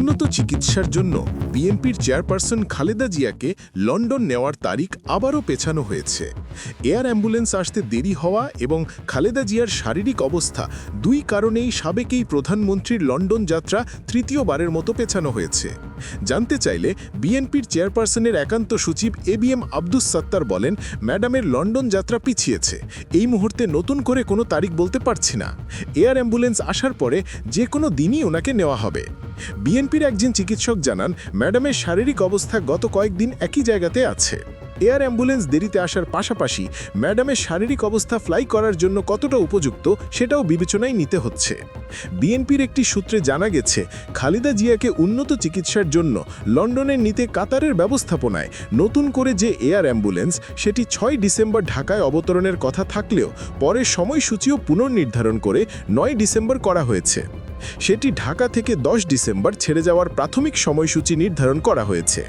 উন্নত চিকিৎসার জন্য বিএনপির চেয়ারপারসন খালেদা জিয়াকে লন্ডন নেওয়ার তারিখ আবারও পেছানো হয়েছে। এয়ার অ্যাম্বুলেন্স আসতে দেরি হওয়া এবং খালেদা জিয়ার শারীরিক অবস্থা দুই কারণেই সাবেক এই প্রধানমন্ত্রীর লন্ডন যাত্রা তৃতীয়বারের মতো পেছানো হয়েছে। জানতে চাইলে বিএনপির চেয়ারপারসনের একান্ত সচিব এবিএম আব্দুস সাত্তার বলেন, ম্যাডামের লন্ডন যাত্রা পিছিয়েছে, এই মুহূর্তে নতুন করে কোনো তারিখ বলতে পারছি না। এয়ার অ্যাম্বুলেন্স আসার পরে যে কোনো দিনই ওনাকে নেওয়া হবে। বিএনপির একজন চিকিৎসক জানান, ম্যাডামের শারীরিক অবস্থা গত কয়েকদিন একই জায়গাতে আছে। এয়ার অ্যাম্বুলেন্স দেরিতে আসার পাশাপাশি ম্যাডামের শারীরিক অবস্থা ফ্লাই করার জন্য কতটা উপযুক্ত সেটাও বিবেচনায় নিতে হচ্ছে। বিএনপির একটি সূত্রে জানা গেছে, খালেদা জিয়াকে উন্নত চিকিৎসার জন্য লন্ডনের নিতে কাতারের ব্যবস্থাপনায় নতুন করে যে এয়ার অ্যাম্বুলেন্স, সেটি 6 ডিসেম্বর ঢাকায় অবতরণের কথা থাকলেও পরে সময়সূচিও পুনর্নির্ধারণ করে 9 ডিসেম্বর করা হয়েছে। সেটি ঢাকা থেকে 10 ডিসেম্বর ছেড়ে যাওয়ার প্রাথমিক সময়সূচি নির্ধারণ করা হয়েছে।